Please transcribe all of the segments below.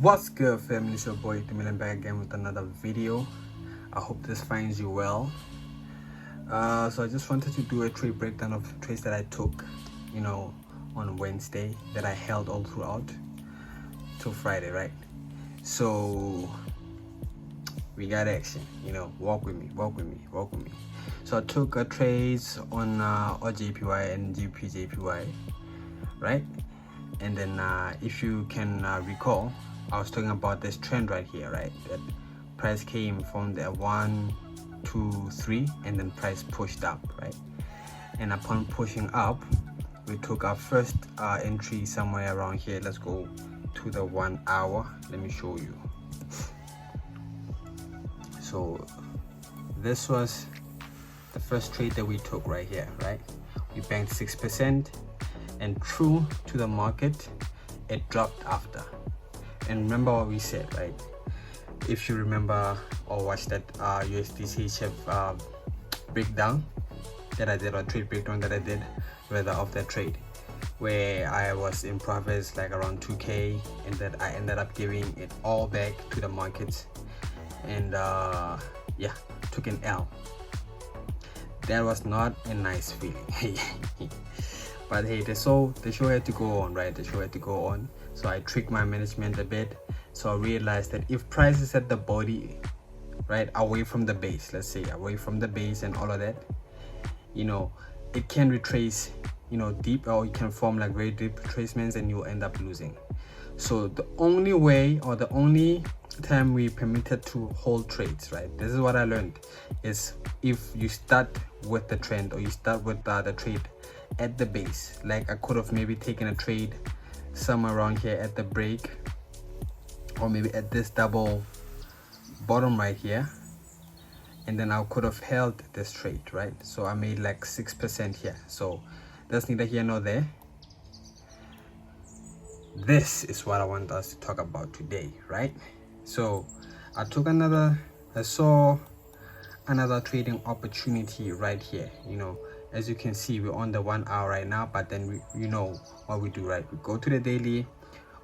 What's good, family? It's your boy Timilin back again with another video. I hope this finds you well. So I just wanted to do a trade breakdown of trades that I took, on Wednesday, that I held all throughout till Friday, right? So we got action, walk with me. So I took trades on OJPY and GPJPY, right? And then if you can recall, I was talking about this trend right here, right? That price came from the 1, 2, 3, and then price pushed up, right? And upon pushing up, we took our first entry somewhere around here. Let's go to the 1 hour. Let me show you. So this was the first trade that we took right here, right? We banked 6%, and true to the market, it dropped after. And remember what we said, right? If you remember or watch that USDCHF breakdown that I did, or trade breakdown that I did rather of that trade, where I was in profits like around 2k, and that I ended up giving it all back to the markets, and took an L. That was not a nice feeling. But hey, the show had to go on, right? The show had to go on. So I tricked my management a bit. So I realized that if price is at the body, right, away from the base, let's say away from the base and all of that, it can retrace, deep, or it can form like very deep retracements, and you'll end up losing. So the only way, or the only time we permitted to hold trades, right, this is what I learned, is if you start with the trend, or you start with the trade at the base. Like I could have maybe taken a trade somewhere around here at the break, or maybe at this double bottom right here, and then I could have held this trade, right? So I made like 6% here. So that's neither here nor there. This is what I want us to talk about today, right? So I saw another trading opportunity right here. As you can see, we're on the 1 hour right now, but then you know what we do, right? We go to the daily,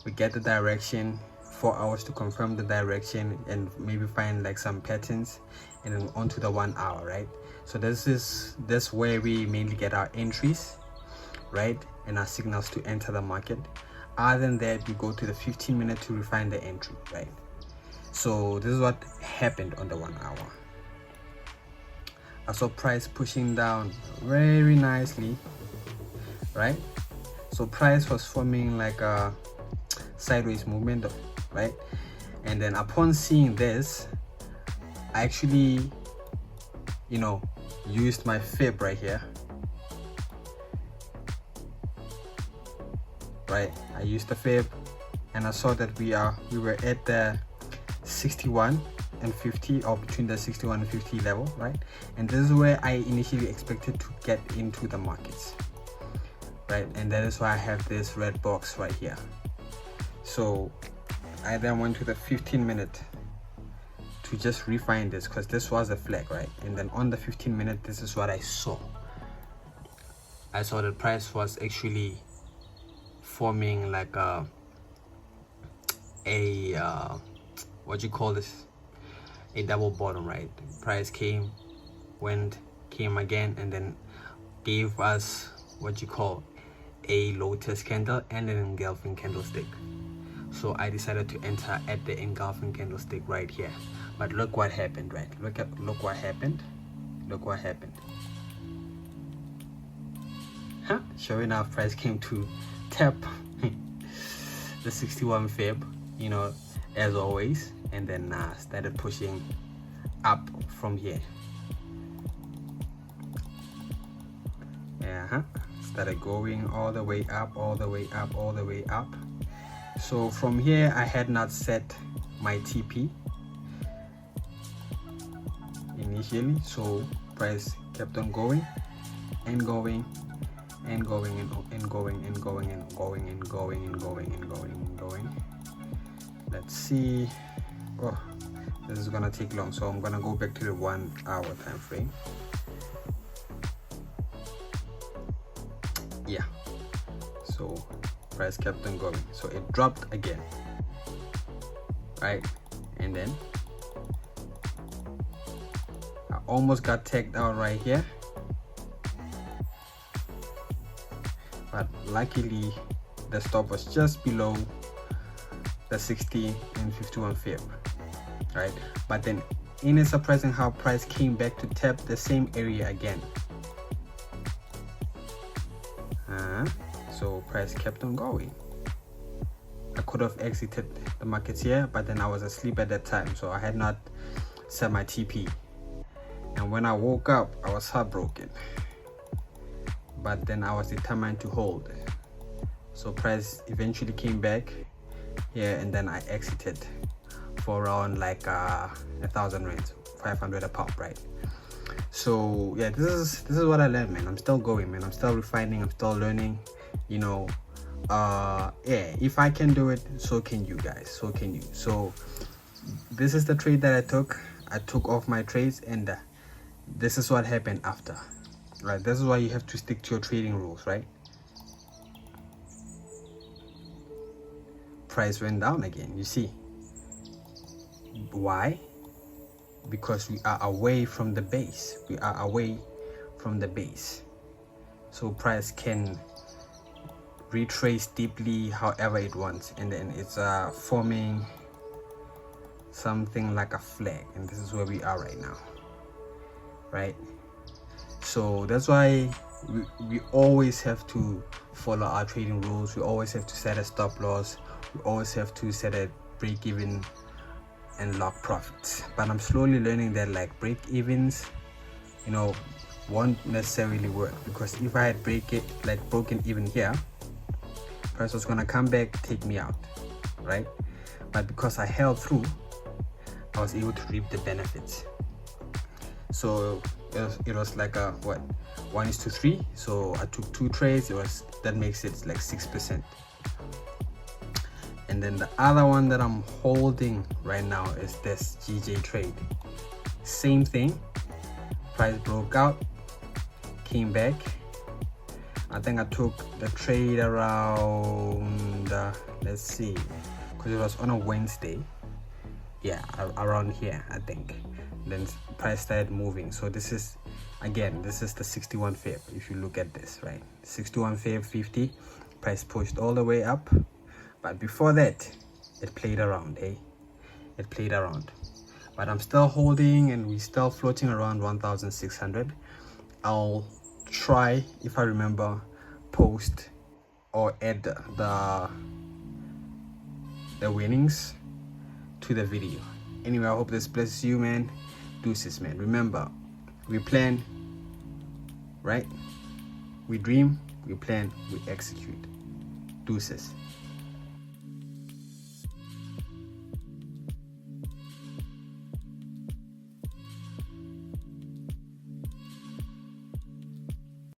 we get the direction, 4 hours to confirm the direction, and maybe find like some patterns, and then onto the 1 hour, right? So this where we mainly get our entries, right, and our signals to enter the market. Other than that, we go to the 15-minute to refine the entry, right? So this is what happened on the 1 hour. I saw price pushing down very nicely, right? So price was forming like a sideways movement, right? And then upon seeing this, I actually used my fib right here, right? I used the fib, and I saw that we were at the 61 and 50, or between the 61 and 50 level, right? And this is where I initially expected to get into the markets, right? And that is why I have this red box right here. So I then went to the 15-minute to just refine this, because this was a flag, right? And then on the 15-minute, this is what I saw. I saw the price was actually forming like a what you call this, a double bottom, right? Price came, went, came again, and then gave us what you call a lotus candle and an engulfing candlestick. So I decided to enter at the engulfing candlestick right here. But look what happened, right? Look what happened. Sure enough, price came to tap the 61 fib, as always, and then started pushing up from here. Started going all the way up. So from here, I had not set my TP initially, so price kept on going and going. Let's see. Oh, this is gonna take long, so I'm gonna go back to the 1 hour time frame. Yeah, so price kept on going, so it dropped again, right? And then I almost got tagged out right here, but luckily the stop was just below the 60 and 51 fib, right? But then ain't it surprising how price came back to tap the same area again? So price kept on going. I could have exited the markets here, but then I was asleep at that time, so I had not set my TP. And when I woke up, I was heartbroken, but then I was determined to hold. So price eventually came back here, and then I exited for around like 1,000 rands, 500 a pop, right? So yeah, this is what I learned, man. I'm still going, man. I'm still refining, I'm still learning, you know. Yeah, if I can do it, so can you guys, so can you. So this is the trade that I took off my trades, and this is what happened after, right? This is why you have to stick to your trading rules, right? Price went down again, you see. Why? Because we are away from the base. We are away from the base, so price can retrace deeply however it wants, and then it's forming something like a flag, and this is where we are right now, right? So that's why we always have to follow our trading rules. We always have to set a stop loss. We always have to set a break even and lock profits. But I'm slowly learning that like break evens, you know, won't necessarily work, because if I had broken even here, price was gonna come back, take me out, right? But because I held through, I was able to reap the benefits. So it was like a 1:3. So I took 2 trades. That makes it like 6%. And then the other one that I'm holding right now is this GJ trade. Same thing. Price broke out, came back. I think I took the trade around let's see, because it was on a Wednesday. Yeah, around here I think. Then price started moving. So this is the 61 fib. If you look at this, right, 61 fib 50, price pushed all the way up, but before that it played around. It played around, but I'm still holding, and we're still floating around 1,600. I'll try, if I remember, post or add the winnings to the video. Anyway, I hope this blesses you, man. Deuces, man. Remember, we plan, right? We dream, we plan, we execute. Deuces.